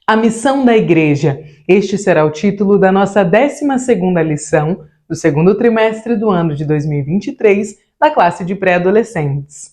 A missão da Igreja. Este será o título da nossa 12ª lição do segundo trimestre do ano de 2023 da classe de pré-adolescentes.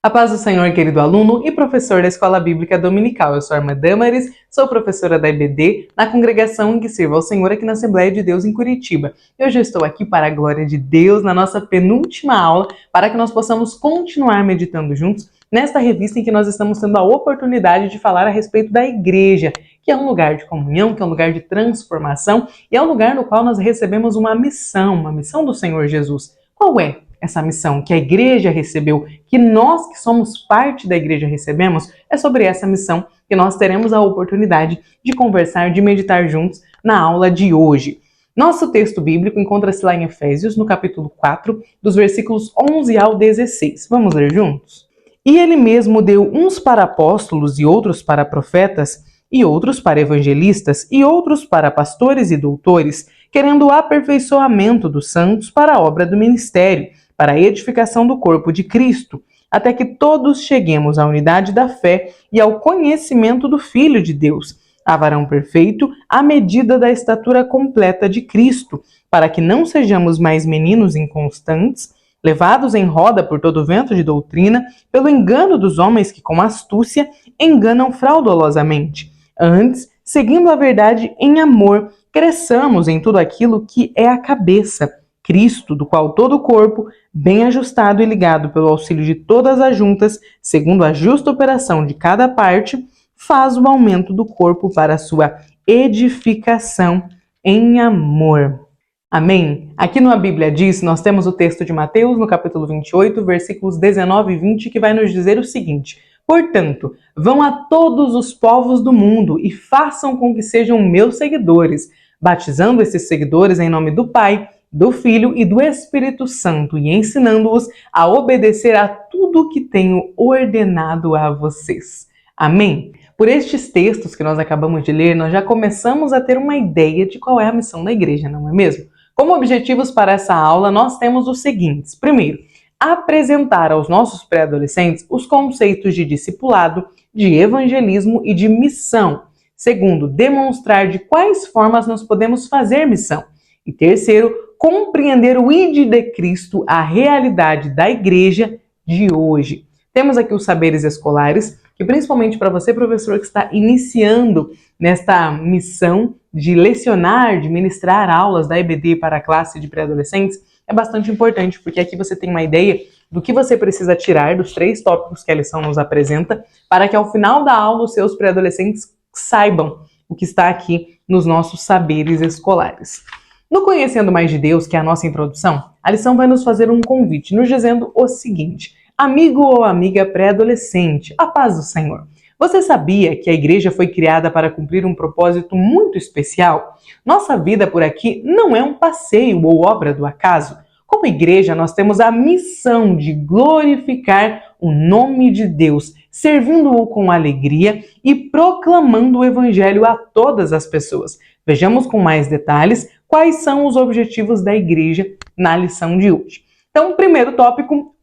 A paz do Senhor, querido aluno e professor da Escola Bíblica Dominical. Eu sou a irmã Damaris, sou professora da EBD, na congregação em que sirvo ao Senhor aqui na Assembleia de Deus em Curitiba. Eu já estou aqui para a glória de Deus, na nossa penúltima aula, para que nós possamos continuar meditando juntos nesta revista em que nós estamos tendo a oportunidade de falar a respeito da igreja, que é um lugar de comunhão, que é um lugar de transformação e é um lugar no qual nós recebemos uma missão do Senhor Jesus. Qual é essa missão que a igreja recebeu, que nós que somos parte da igreja recebemos? É sobre essa missão que nós teremos a oportunidade de conversar, de meditar juntos na aula de hoje. Nosso texto bíblico encontra-se lá em Efésios, no capítulo 4, dos versículos 11 ao 16. Vamos ler juntos? E ele mesmo deu uns para apóstolos e outros para profetas, e outros para evangelistas, e outros para pastores e doutores, querendo o aperfeiçoamento dos santos para a obra do ministério, para a edificação do corpo de Cristo, até que todos cheguemos à unidade da fé e ao conhecimento do Filho de Deus, a varão perfeito, à medida da estatura completa de Cristo, para que não sejamos mais meninos inconstantes, levados em roda por todo vento de doutrina, pelo engano dos homens que com astúcia enganam fraudulosamente. Antes, seguindo a verdade em amor, cresçamos em tudo aquilo que é a cabeça, Cristo, do qual todo o corpo, bem ajustado e ligado pelo auxílio de todas as juntas, segundo a justa operação de cada parte, faz o aumento do corpo para a sua edificação em amor. Amém? Aqui na Bíblia diz, nós temos o texto de Mateus, no capítulo 28, versículos 19 e 20, que vai nos dizer o seguinte: portanto, vão a todos os povos do mundo e façam com que sejam meus seguidores, batizando esses seguidores em nome do Pai, do Filho e do Espírito Santo, e ensinando-os a obedecer a tudo que tenho ordenado a vocês. Amém? Por estes textos que nós acabamos de ler, nós já começamos a ter uma ideia de qual é a missão da igreja, não é mesmo? Como objetivos para essa aula, nós temos os seguintes. Primeiro, apresentar aos nossos pré-adolescentes os conceitos de discipulado, de evangelismo e de missão. Segundo, demonstrar de quais formas nós podemos fazer missão. E terceiro, compreender o ID de Cristo, a realidade da igreja de hoje. Temos aqui os saberes escolares, que principalmente para você, professor, que está iniciando nesta missão de lecionar, de ministrar aulas da EBD para a classe de pré-adolescentes, é bastante importante, porque aqui você tem uma ideia do que você precisa tirar dos 3 tópicos que a lição nos apresenta, para que ao final da aula os seus pré-adolescentes saibam o que está aqui nos nossos saberes escolares. No Conhecendo Mais de Deus, que é a nossa introdução, a lição vai nos fazer um convite, nos dizendo o seguinte: amigo ou amiga pré-adolescente, a paz do Senhor. Você sabia que a igreja foi criada para cumprir um propósito muito especial? Nossa vida por aqui não é um passeio ou obra do acaso. Como igreja, nós temos a missão de glorificar o nome de Deus, servindo-o com alegria e proclamando o evangelho a todas as pessoas. Vejamos com mais detalhes quais são os objetivos da igreja na lição de hoje. Então, primeiro tópico,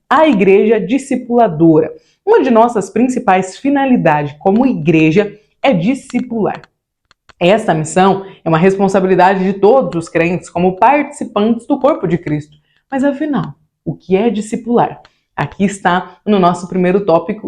a igreja discipuladora. Uma de nossas principais finalidades como igreja é discipular. Esta missão é uma responsabilidade de todos os crentes como participantes do corpo de Cristo. Mas afinal, o que é discipular? Aqui está no nosso primeiro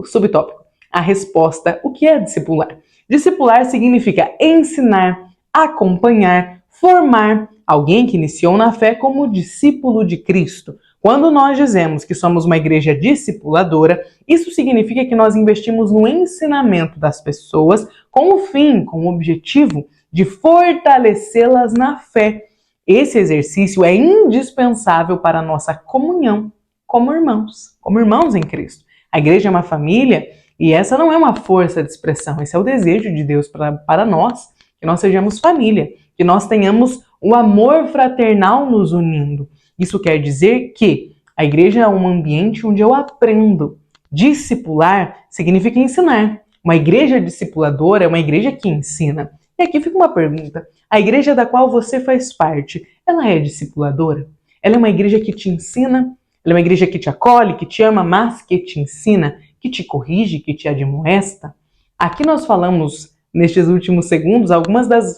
subtópico, a resposta: o que é discipular? Discipular significa ensinar, acompanhar, formar alguém que iniciou na fé como discípulo de Cristo. Quando nós dizemos que somos uma igreja discipuladora, isso significa que nós investimos no ensinamento das pessoas com o objetivo de fortalecê-las na fé. Esse exercício é indispensável para a nossa comunhão como irmãos em Cristo. A igreja é uma família e essa não é uma força de expressão, esse é o desejo de Deus para nós, que nós sejamos família, que nós tenhamos o amor fraternal nos unindo. Isso quer dizer que a igreja é um ambiente onde eu aprendo. Discipular significa ensinar. Uma igreja discipuladora é uma igreja que ensina. E aqui fica uma pergunta: a igreja da qual você faz parte, ela é discipuladora? Ela é uma igreja que te ensina, Ela é uma igreja que te acolhe, que te ama, mas que te ensina, que te corrige, que te admoesta? Aqui nós falamos, nestes últimos segundos, algumas das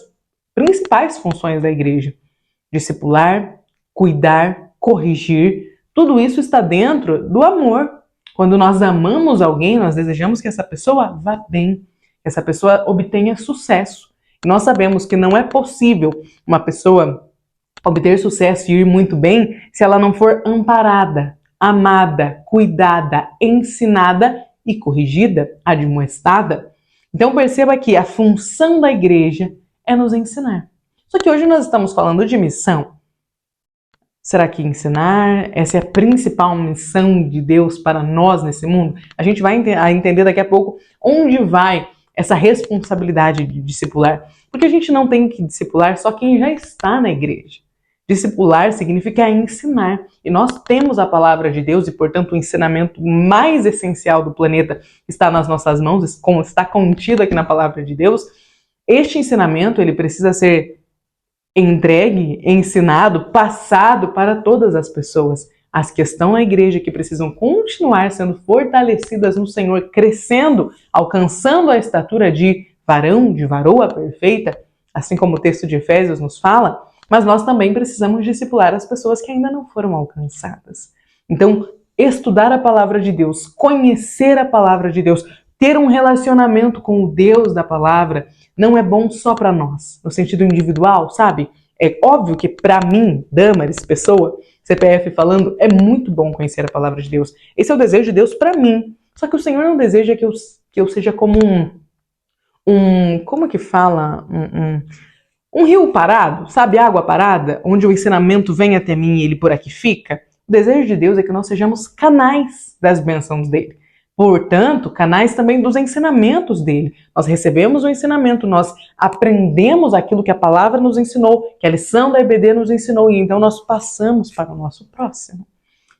principais funções da igreja. Discipular, cuidar, corrigir, tudo isso está dentro do amor. Quando nós amamos alguém, nós desejamos que essa pessoa vá bem, que essa pessoa obtenha sucesso. E nós sabemos que não é possível uma pessoa obter sucesso e ir muito bem se ela não for amparada, amada, cuidada, ensinada e corrigida, admoestada. Então perceba que a função da igreja é nos ensinar. Só que hoje nós estamos falando de missão. Será que ensinar? Essa é a principal missão de Deus para nós nesse mundo? A gente vai entender daqui a pouco onde vai essa responsabilidade de discipular. Porque a gente não tem que discipular só quem já está na igreja. Discipular significa ensinar. E nós temos a palavra de Deus e, portanto, o ensinamento mais essencial do planeta está nas nossas mãos, como está contido aqui na palavra de Deus. Este ensinamento ele precisa ser entregue, ensinado, passado para todas as pessoas. As que estão na igreja, que precisam continuar sendo fortalecidas no Senhor, crescendo, alcançando a estatura de varão, de varoa perfeita, assim como o texto de Efésios nos fala, mas nós também precisamos discipular as pessoas que ainda não foram alcançadas. Então, estudar a palavra de Deus, conhecer a palavra de Deus, ter um relacionamento com o Deus da palavra, não é bom só para nós, no sentido individual, sabe? É óbvio que para mim, Damaris, pessoa, CPF falando, é muito bom conhecer a palavra de Deus. Esse é o desejo de Deus para mim. Só que o Senhor não deseja que eu seja como como que fala? Um rio parado, sabe? Água parada, onde o ensinamento vem até mim e ele por aqui fica. O desejo de Deus é que nós sejamos canais das bênçãos dele. Portanto, canais também dos ensinamentos dele. Nós recebemos o ensinamento, nós aprendemos aquilo que a palavra nos ensinou, que a lição da EBD nos ensinou, e então nós passamos para o nosso próximo.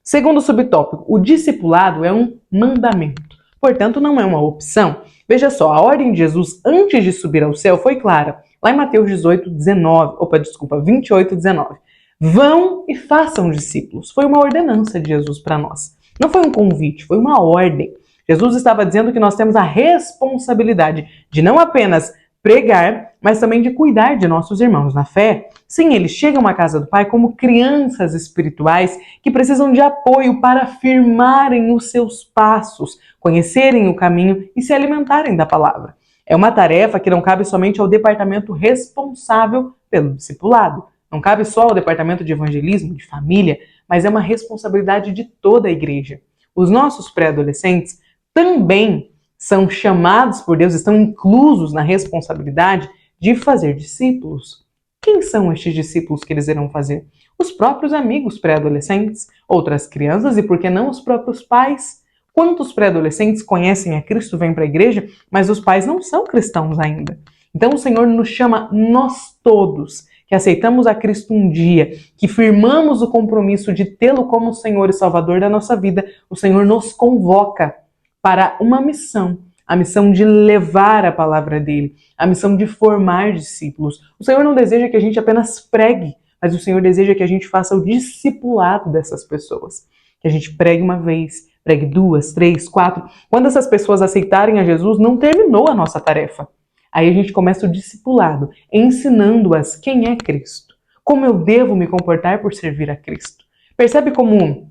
Segundo subtópico, o discipulado é um mandamento. Portanto, não é uma opção. Veja só, a ordem de Jesus antes de subir ao céu foi clara. Lá em Mateus 28, 19. Vão e façam discípulos. Foi uma ordenança de Jesus para nós. Não foi um convite, foi uma ordem. Jesus estava dizendo que nós temos a responsabilidade de não apenas pregar, mas também de cuidar de nossos irmãos na fé. Sim, eles chegam à casa do Pai como crianças espirituais que precisam de apoio para firmarem os seus passos, conhecerem o caminho e se alimentarem da palavra. É uma tarefa que não cabe somente ao departamento responsável pelo discipulado. Não cabe só ao departamento de evangelismo, de família, mas é uma responsabilidade de toda a igreja. Os nossos pré-adolescentes também são chamados por Deus, estão inclusos na responsabilidade de fazer discípulos. Quem são estes discípulos que eles irão fazer? Os próprios amigos pré-adolescentes, outras crianças e, por que não, os próprios pais. Quantos pré-adolescentes conhecem a Cristo, vêm para a igreja, mas os pais não são cristãos ainda? Então o Senhor nos chama, nós todos, que aceitamos a Cristo um dia, que firmamos o compromisso de tê-lo como Senhor e Salvador da nossa vida, o Senhor nos convoca para uma missão, a missão de levar a palavra dele, a missão de formar discípulos. O Senhor não deseja que a gente apenas pregue, mas o Senhor deseja que a gente faça o discipulado dessas pessoas. Que a gente pregue uma vez, pregue 2, 3, 4. Quando essas pessoas aceitarem a Jesus, não terminou a nossa tarefa. Aí a gente começa o discipulado, ensinando-as quem é Cristo, como eu devo me comportar por servir a Cristo. Percebe como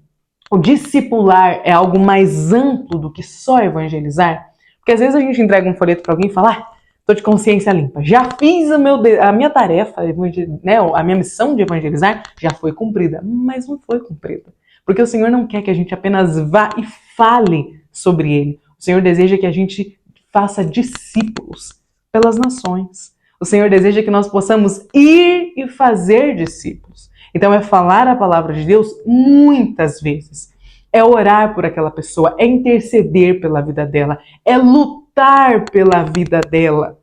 o discipular é algo mais amplo do que só evangelizar? Porque às vezes a gente entrega um folheto para alguém e fala, estou de consciência limpa, já fiz a minha tarefa, né, a minha missão de evangelizar já foi cumprida, mas não foi cumprida. Porque o Senhor não quer que a gente apenas vá e fale sobre Ele. O Senhor deseja que a gente faça discípulos pelas nações. O Senhor deseja que nós possamos ir e fazer discípulos. Então é falar a palavra de Deus muitas vezes. É orar por aquela pessoa, é interceder pela vida dela, é lutar pela vida dela.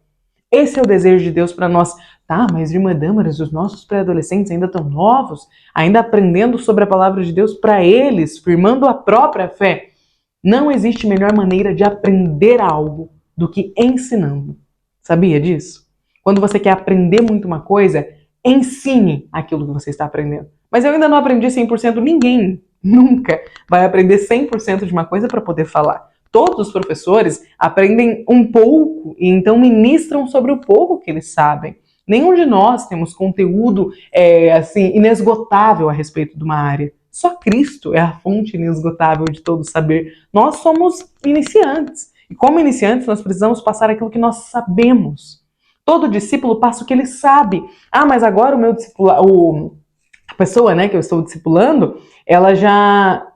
Esse é o desejo de Deus para nós. Tá, mas irmã Damaris, os nossos pré-adolescentes ainda estão novos, ainda aprendendo sobre a palavra de Deus para eles, firmando a própria fé. Não existe melhor maneira de aprender algo do que ensinando. Sabia disso? Quando você quer aprender muito uma coisa, ensine aquilo que você está aprendendo. Mas eu ainda não aprendi 100%, nunca vai aprender 100% de uma coisa para poder falar. Todos os professores aprendem um pouco e então ministram sobre o pouco que eles sabem. Nenhum de nós temos conteúdo assim inesgotável a respeito de uma área. Só Cristo é a fonte inesgotável de todo saber. Nós somos iniciantes. E como iniciantes, nós precisamos passar aquilo que nós sabemos. Todo discípulo passa o que ele sabe. Ah, mas agora o meu discípulo, a pessoa, né, que eu estou discipulando, ela já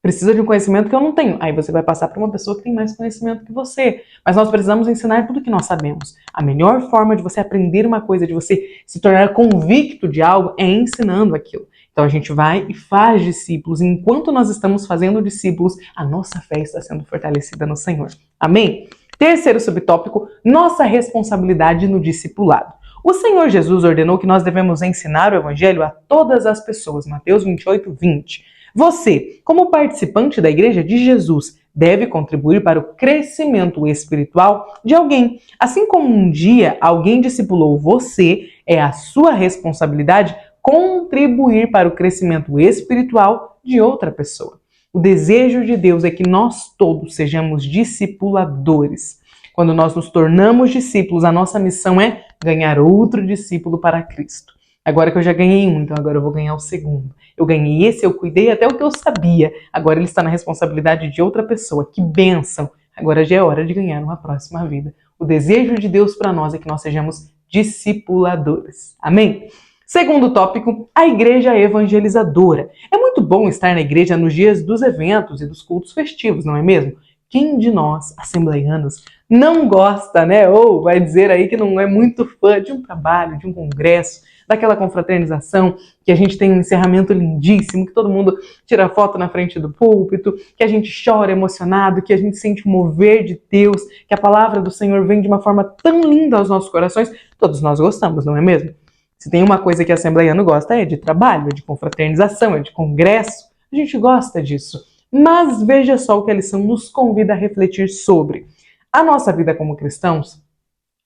precisa de um conhecimento que eu não tenho. Aí você vai passar para uma pessoa que tem mais conhecimento que você. Mas nós precisamos ensinar tudo que nós sabemos. A melhor forma de você aprender uma coisa, de você se tornar convicto de algo, é ensinando aquilo. Então a gente vai e faz discípulos. E enquanto nós estamos fazendo discípulos, a nossa fé está sendo fortalecida no Senhor. Amém? Terceiro subtópico, nossa responsabilidade no discipulado. O Senhor Jesus ordenou que nós devemos ensinar o Evangelho a todas as pessoas. Mateus 28, 20. Você, como participante da Igreja de Jesus, deve contribuir para o crescimento espiritual de alguém. Assim como um dia alguém discipulou você, é a sua responsabilidade contribuir para o crescimento espiritual de outra pessoa. O desejo de Deus é que nós todos sejamos discipuladores. Quando nós nos tornamos discípulos, a nossa missão é ganhar outro discípulo para Cristo. Agora que eu já ganhei um, então agora eu vou ganhar o segundo. Eu ganhei esse, eu cuidei até o que eu sabia. Agora ele está na responsabilidade de outra pessoa. Que bênção! Agora já é hora de ganhar uma próxima vida. O desejo de Deus para nós é que nós sejamos discipuladores. Amém? Segundo tópico, a igreja evangelizadora. É muito bom estar na igreja nos dias dos eventos e dos cultos festivos, não é mesmo? Quem de nós, assembleianos, não gosta, né? Ou vai dizer aí que não é muito fã de um trabalho, de um congresso, daquela confraternização, que a gente tem um encerramento lindíssimo, que todo mundo tira foto na frente do púlpito, que a gente chora emocionado, que a gente sente o mover de Deus, que a palavra do Senhor vem de uma forma tão linda aos nossos corações. Todos nós gostamos, não é mesmo? Se tem uma coisa que a assembleiano gosta é de trabalho, é de confraternização, é de congresso. A gente gosta disso. Mas veja só o que a lição nos convida a refletir sobre. A nossa vida como cristãos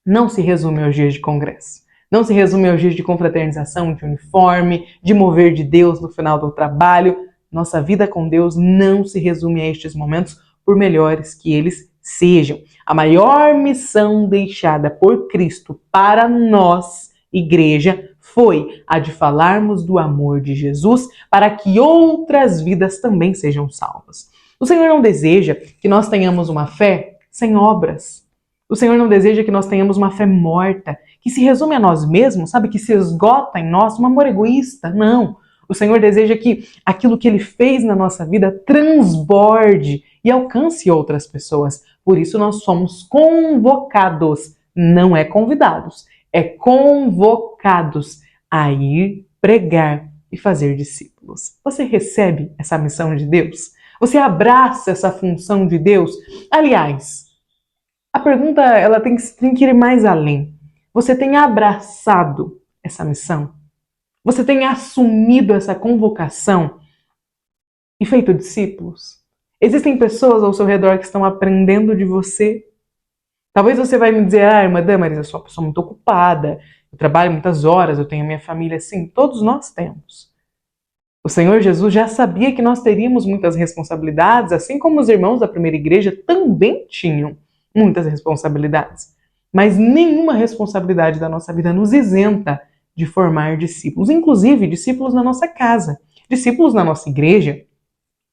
não se resume aos dias de congresso. Não se resume aos dias de confraternização, de uniforme, de mover de Deus no final do trabalho. Nossa vida com Deus não se resume a estes momentos, por melhores que eles sejam. A maior missão deixada por Cristo para nós, igreja, foi a de falarmos do amor de Jesus para que outras vidas também sejam salvas. O Senhor não deseja que nós tenhamos uma fé sem obras. O Senhor não deseja que nós tenhamos uma fé morta, que se resume a nós mesmos, sabe? Que se esgota em nós, um amor egoísta. Não. O Senhor deseja que aquilo que Ele fez na nossa vida transborde e alcance outras pessoas. Por isso nós somos convocados, não é convidados, é convocados a ir pregar e fazer discípulos. Você recebe essa missão de Deus? Você abraça essa função de Deus? Aliás, a pergunta ela tem que ir mais além. Você tem abraçado essa missão? Você tem assumido essa convocação e feito discípulos? Existem pessoas ao seu redor que estão aprendendo de você? Talvez você vai me dizer, irmã Damaris, eu sou uma pessoa muito ocupada, eu trabalho muitas horas, eu tenho a minha família. Sim, todos nós temos. O Senhor Jesus já sabia que nós teríamos muitas responsabilidades, assim como os irmãos da primeira igreja também tinham muitas responsabilidades. Mas nenhuma responsabilidade da nossa vida nos isenta de formar discípulos, inclusive discípulos na nossa casa, discípulos na nossa igreja.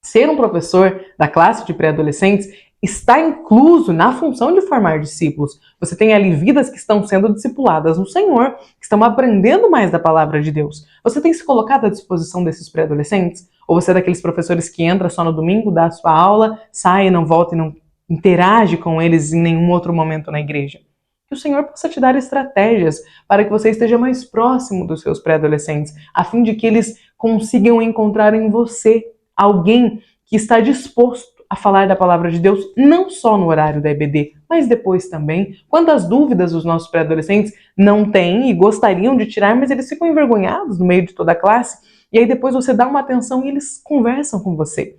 Ser um professor da classe de pré-adolescentes está incluso na função de formar discípulos. Você tem ali vidas que estão sendo discipuladas no Senhor, que estão aprendendo mais da palavra de Deus. Você tem se colocado à disposição desses pré-adolescentes? Ou você é daqueles professores que entra só no domingo, dá a sua aula, sai, não volta e não interage com eles em nenhum outro momento na igreja? Que o Senhor possa te dar estratégias para que você esteja mais próximo dos seus pré-adolescentes, a fim de que eles consigam encontrar em você alguém que está disposto a falar da palavra de Deus, não só no horário da EBD, mas depois também. Quantas dúvidas os nossos pré-adolescentes não têm e gostariam de tirar, mas eles ficam envergonhados no meio de toda a classe, e aí depois você dá uma atenção e eles conversam com você.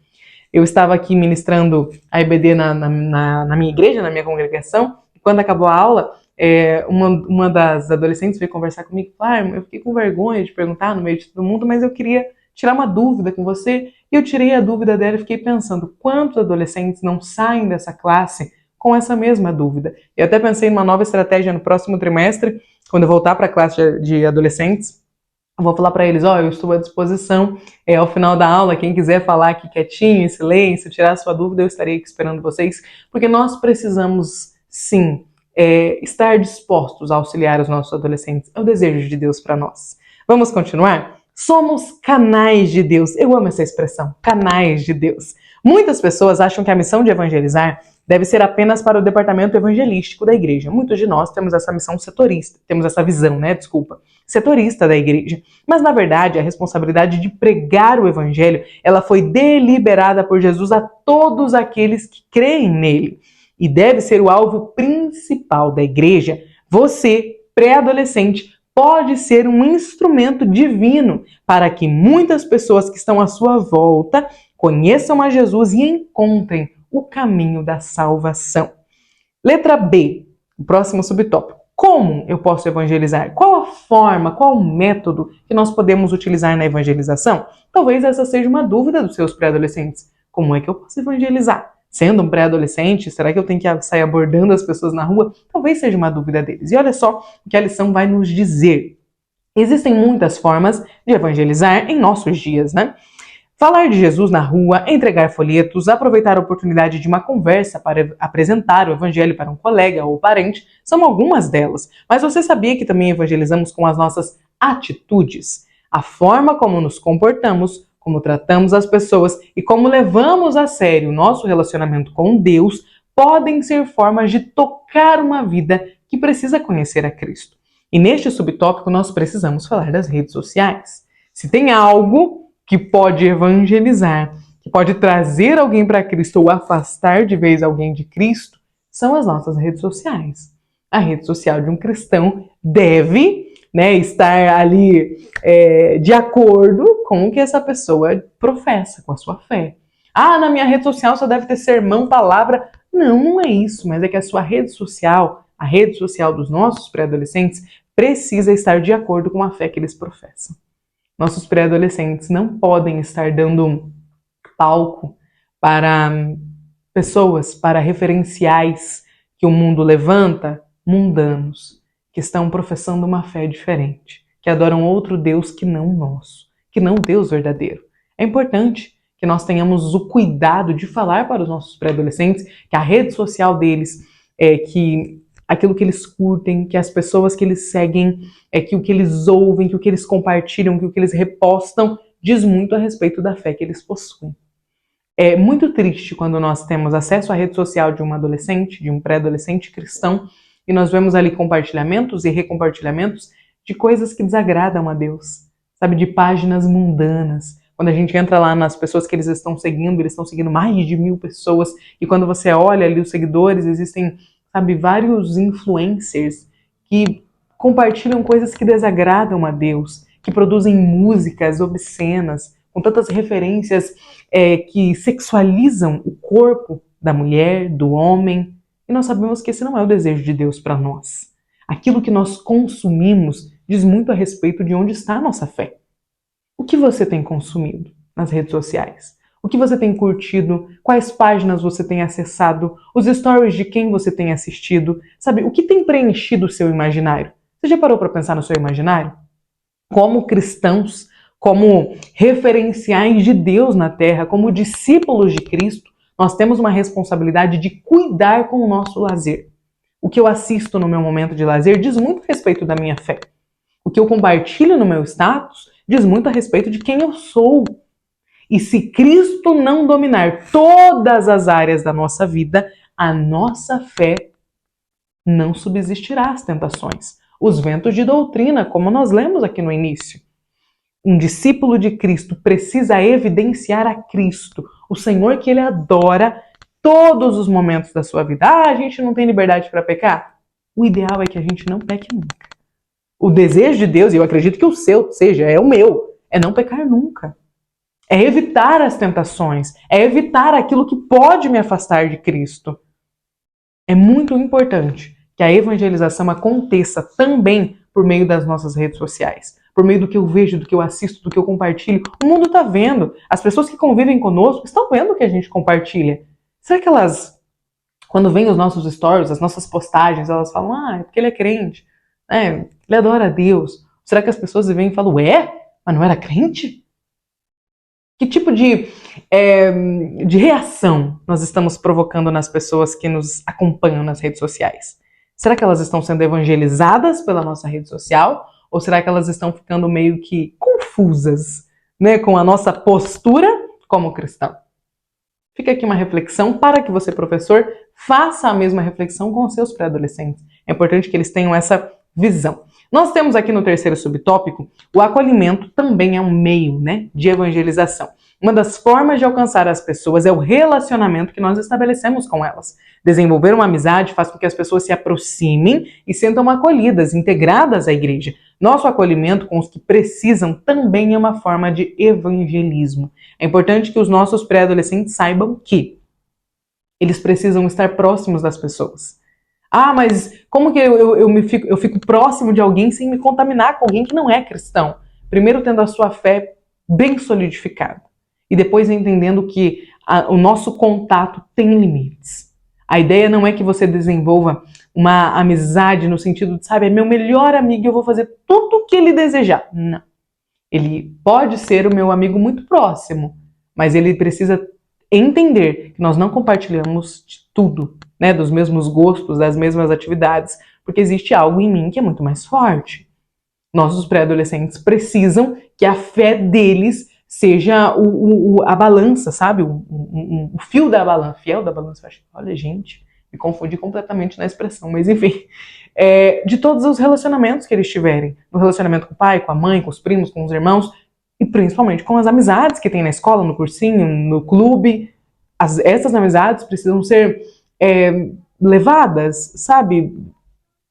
Eu estava aqui ministrando a EBD na minha igreja, na minha congregação, e quando acabou a aula, uma das adolescentes veio conversar comigo e falou, eu fiquei com vergonha de perguntar no meio de todo mundo, mas eu queria tirar uma dúvida com você. E eu tirei a dúvida dela e fiquei pensando, quantos adolescentes não saem dessa classe com essa mesma dúvida? Eu até pensei numa nova estratégia no próximo trimestre, quando eu voltar para a classe de adolescentes. Eu vou falar para eles, eu estou à disposição ao final da aula, quem quiser falar aqui quietinho, em silêncio, tirar sua dúvida, eu estarei aqui esperando vocês, porque nós precisamos, sim, estar dispostos a auxiliar os nossos adolescentes. É o desejo de Deus para nós. Vamos continuar? Somos canais de Deus. Eu amo essa expressão, canais de Deus. Muitas pessoas acham que a missão de evangelizar deve ser apenas para o departamento evangelístico da igreja. Muitos de nós temos essa missão setorista, temos essa visão, setorista da igreja. Mas, na verdade, a responsabilidade de pregar o evangelho, ela foi deliberada por Jesus a todos aqueles que creem nele. E deve ser o alvo principal da igreja. Você, pré-adolescente, pode ser um instrumento divino para que muitas pessoas que estão à sua volta conheçam a Jesus e encontrem o caminho da salvação. Letra B, o próximo subtópico. Como eu posso evangelizar? Qual a forma, qual o método que nós podemos utilizar na evangelização? Talvez essa seja uma dúvida dos seus pré-adolescentes. Como é que eu posso evangelizar? Sendo um pré-adolescente, será que eu tenho que sair abordando as pessoas na rua? Talvez seja uma dúvida deles. E olha só o que a lição vai nos dizer. Existem muitas formas de evangelizar em nossos dias, Falar de Jesus na rua, entregar folhetos, aproveitar a oportunidade de uma conversa para apresentar o evangelho para um colega ou parente, são algumas delas. Mas você sabia que também evangelizamos com as nossas atitudes? A forma como nos comportamos, como tratamos as pessoas e como levamos a sério o nosso relacionamento com Deus podem ser formas de tocar uma vida que precisa conhecer a Cristo. E neste subtópico nós precisamos falar das redes sociais. Se tem algo que pode evangelizar, que pode trazer alguém para Cristo ou afastar de vez alguém de Cristo, são as nossas redes sociais. A rede social de um cristão deve estar ali de acordo com o que essa pessoa professa, com a sua fé. Na minha rede social só deve ter sermão, palavra. Não é isso, mas é que a sua rede social, a rede social dos nossos pré-adolescentes, precisa estar de acordo com a fé que eles professam. Nossos pré-adolescentes não podem estar dando palco para pessoas, para referenciais que o mundo levanta, mundanos, que estão professando uma fé diferente, que adoram outro Deus que não o nosso, que não o Deus verdadeiro. É importante que nós tenhamos o cuidado de falar para os nossos pré-adolescentes que a rede social deles, que aquilo que eles curtem, que as pessoas que eles seguem, que o que eles ouvem, que o que eles compartilham, que o que eles repostam, diz muito a respeito da fé que eles possuem. É muito triste quando nós temos acesso à rede social de um adolescente, de um pré-adolescente cristão, e nós vemos ali compartilhamentos e recompartilhamentos de coisas que desagradam a Deus, de páginas mundanas. Quando a gente entra lá nas pessoas que eles estão seguindo mais de 1.000 pessoas, e quando você olha ali os seguidores, existem vários influencers que compartilham coisas que desagradam a Deus, que produzem músicas obscenas, com tantas referências que sexualizam o corpo da mulher, do homem. E nós sabemos que esse não é o desejo de Deus para nós. Aquilo que nós consumimos diz muito a respeito de onde está a nossa fé. O que você tem consumido nas redes sociais? O que você tem curtido? Quais páginas você tem acessado? Os stories de quem você tem assistido? O que tem preenchido o seu imaginário? Você já parou para pensar no seu imaginário? Como cristãos, como referenciais de Deus na Terra, como discípulos de Cristo, nós temos uma responsabilidade de cuidar com o nosso lazer. O que eu assisto no meu momento de lazer diz muito a respeito da minha fé. O que eu compartilho no meu status diz muito a respeito de quem eu sou. E se Cristo não dominar todas as áreas da nossa vida, a nossa fé não subsistirá às tentações. Os ventos de doutrina, como nós lemos aqui no início. Um discípulo de Cristo precisa evidenciar a Cristo, o Senhor que ele adora, todos os momentos da sua vida. A gente não tem liberdade para pecar? O ideal é que a gente não peque nunca. O desejo de Deus, e eu acredito que o seu seja, é o meu, é não pecar nunca. É evitar as tentações, é evitar aquilo que pode me afastar de Cristo. É muito importante que a evangelização aconteça também por meio das nossas redes sociais, por meio do que eu vejo, do que eu assisto, do que eu compartilho. O mundo está vendo. As pessoas que convivem conosco estão vendo o que a gente compartilha. Será que elas, quando vêm os nossos stories, as nossas postagens, elas falam, é porque ele é crente, ele adora a Deus. Será que as pessoas vêm e falam, mas não era crente? Que tipo de reação nós estamos provocando nas pessoas que nos acompanham nas redes sociais? Será que elas estão sendo evangelizadas pela nossa rede social? Ou será que elas estão ficando meio que confusas, né, com a nossa postura como cristão? Fica aqui uma reflexão para que você, professor, faça a mesma reflexão com os seus pré-adolescentes. É importante que eles tenham essa visão. Nós temos aqui no terceiro subtópico, o acolhimento também é um meio, né, de evangelização. Uma das formas de alcançar as pessoas é o relacionamento que nós estabelecemos com elas. Desenvolver uma amizade faz com que as pessoas se aproximem e sintam acolhidas, integradas à igreja. Nosso acolhimento com os que precisam também é uma forma de evangelismo. É importante que os nossos pré-adolescentes saibam que eles precisam estar próximos das pessoas. Mas como que eu fico próximo de alguém sem me contaminar com alguém que não é cristão? Primeiro tendo a sua fé bem solidificada. E depois entendendo que o nosso contato tem limites. A ideia não é que você desenvolva uma amizade no sentido de, é meu melhor amigo e eu vou fazer tudo o que ele desejar. Não. Ele pode ser o meu amigo muito próximo, mas ele precisa entender que nós não compartilhamos de tudo, né, dos mesmos gostos, das mesmas atividades, porque existe algo em mim que é muito mais forte. Nossos pré-adolescentes precisam que a fé deles seja a balança, o fio da balança, fiel da balança. Olha, gente, me confundi completamente na expressão, mas enfim, de todos os relacionamentos que eles tiverem, no relacionamento com o pai, com a mãe, com os primos, com os irmãos, e principalmente com as amizades que tem na escola, no cursinho, no clube. Essas amizades precisam ser levadas,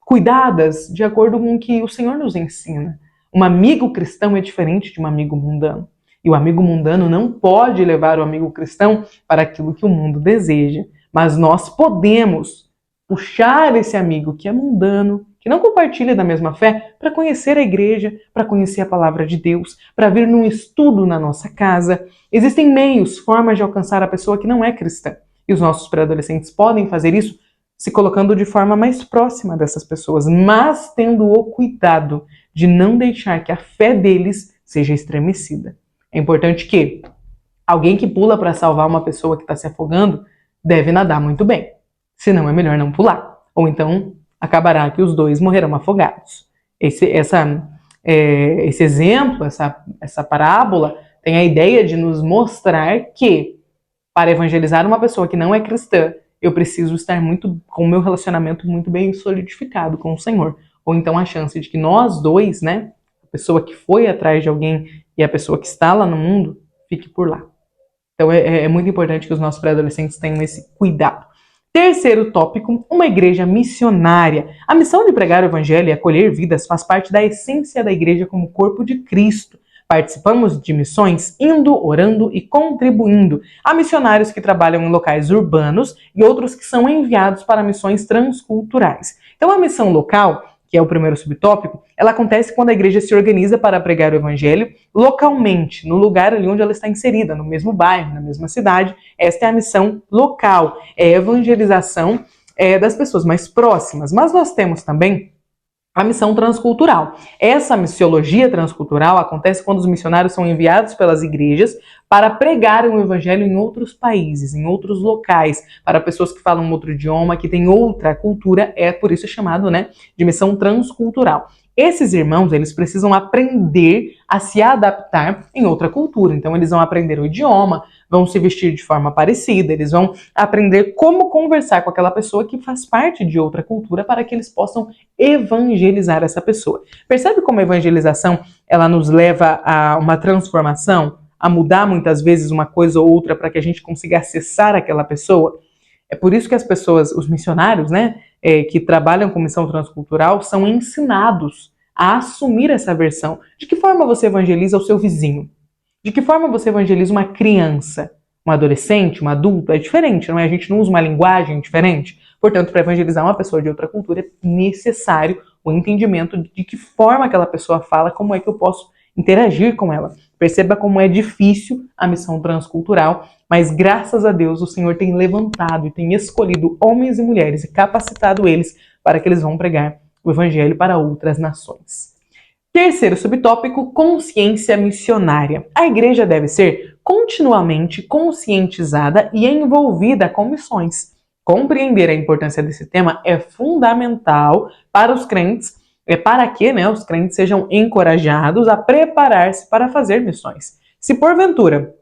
cuidadas de acordo com o que o Senhor nos ensina. Um amigo cristão é diferente de um amigo mundano. E o amigo mundano não pode levar o amigo cristão para aquilo que o mundo deseja. Mas nós podemos puxar esse amigo que é mundano, que não compartilha da mesma fé, para conhecer a igreja, para conhecer a palavra de Deus, para vir num estudo na nossa casa. Existem meios, formas de alcançar a pessoa que não é cristã. E os nossos pré-adolescentes podem fazer isso se colocando de forma mais próxima dessas pessoas, mas tendo o cuidado de não deixar que a fé deles seja estremecida. É importante que alguém que pula para salvar uma pessoa que está se afogando deve nadar muito bem. Senão é melhor não pular. Ou então acabará que os dois morrerão afogados. Esse exemplo, essa parábola, tem a ideia de nos mostrar que para evangelizar uma pessoa que não é cristã, eu preciso estar com o meu relacionamento muito bem solidificado com o Senhor. Ou então a chance de que nós dois, né, a pessoa que foi atrás de alguém e a pessoa que está lá no mundo, fique por lá. Então é muito importante que os nossos pré-adolescentes tenham esse cuidado. Terceiro tópico, uma igreja missionária. A missão de pregar o evangelho e acolher vidas faz parte da essência da igreja como corpo de Cristo. Participamos de missões indo, orando e contribuindo. Há missionários que trabalham em locais urbanos e outros que são enviados para missões transculturais. Então a missão local, que é o primeiro subtópico, ela acontece quando a igreja se organiza para pregar o evangelho localmente, no lugar ali onde ela está inserida, no mesmo bairro, na mesma cidade. Esta é a missão local, é a evangelização das pessoas mais próximas. Mas nós temos também a missão transcultural. Essa missiologia transcultural acontece quando os missionários são enviados pelas igrejas para pregar o evangelho em outros países, em outros locais, para pessoas que falam outro idioma, que têm outra cultura, por isso é chamado, de missão transcultural. Esses irmãos, eles precisam aprender a se adaptar em outra cultura. Então, eles vão aprender o idioma, vão se vestir de forma parecida, eles vão aprender como conversar com aquela pessoa que faz parte de outra cultura para que eles possam evangelizar essa pessoa. Percebe como a evangelização, ela nos leva a uma transformação, a mudar muitas vezes uma coisa ou outra para que a gente consiga acessar aquela pessoa? É por isso que as pessoas, os missionários, que trabalham com missão transcultural, são ensinados a assumir essa versão. De que forma você evangeliza o seu vizinho? De que forma você evangeliza uma criança? Um adolescente, um adulto? É diferente, não é? A gente não usa uma linguagem diferente. Portanto, para evangelizar uma pessoa de outra cultura é necessário o entendimento de que forma aquela pessoa fala, como é que eu posso interagir com ela. Perceba como é difícil a missão transcultural, mas graças a Deus o Senhor tem levantado e tem escolhido homens e mulheres e capacitado eles para que eles vão pregar o Evangelho para outras nações. Terceiro subtópico, consciência missionária. A igreja deve ser continuamente conscientizada e envolvida com missões. Compreender a importância desse tema é fundamental para os crentes, para que os crentes sejam encorajados a preparar-se para fazer missões. Se porventura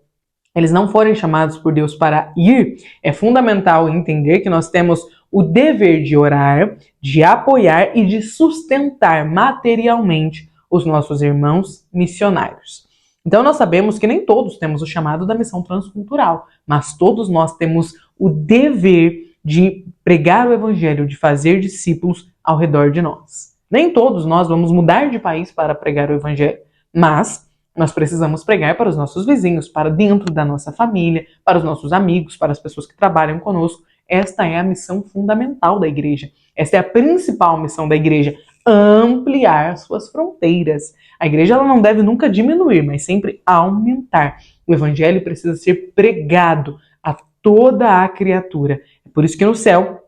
eles não forem chamados por Deus para ir, é fundamental entender que nós temos o dever de orar, de apoiar e de sustentar materialmente os nossos irmãos missionários. Então nós sabemos que nem todos temos o chamado da missão transcultural, mas todos nós temos o dever de pregar o evangelho, de fazer discípulos ao redor de nós. Nem todos nós vamos mudar de país para pregar o evangelho, mas nós precisamos pregar para os nossos vizinhos, para dentro da nossa família, para os nossos amigos, para as pessoas que trabalham conosco. Esta é a missão fundamental da igreja. Esta é a principal missão da igreja, ampliar suas fronteiras. A igreja ela não deve nunca diminuir, mas sempre aumentar. O evangelho precisa ser pregado a toda a criatura. É por isso que no céu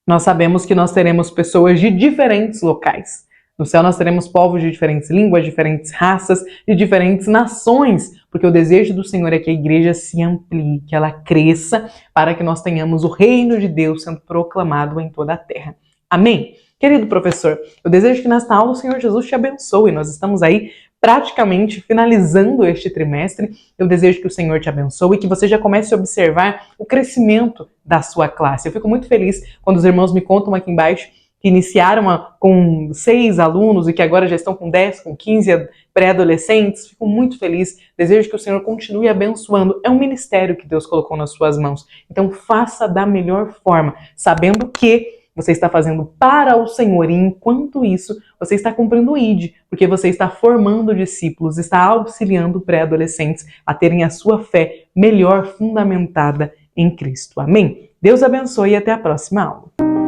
nós sabemos que nós teremos pessoas de diferentes locais. No céu nós teremos povos de diferentes línguas, diferentes raças, de diferentes nações, porque o desejo do Senhor é que a igreja se amplie, que ela cresça, para que nós tenhamos o reino de Deus sendo proclamado em toda a terra. Amém? Querido professor, eu desejo que nesta aula o Senhor Jesus te abençoe. Nós estamos aí praticamente finalizando este trimestre. Eu desejo que o Senhor te abençoe e que você já comece a observar o crescimento da sua classe. Eu fico muito feliz quando os irmãos me contam aqui embaixo que iniciaram com 6 alunos e que agora já estão com 10, com 15 pré-adolescentes. Fico muito feliz. Desejo que o Senhor continue abençoando. É um ministério que Deus colocou nas suas mãos. Então faça da melhor forma, sabendo que você está fazendo para o Senhor e enquanto isso, você está cumprindo o ID, porque você está formando discípulos, está auxiliando pré-adolescentes a terem a sua fé melhor fundamentada em Cristo. Amém? Deus abençoe e até a próxima aula.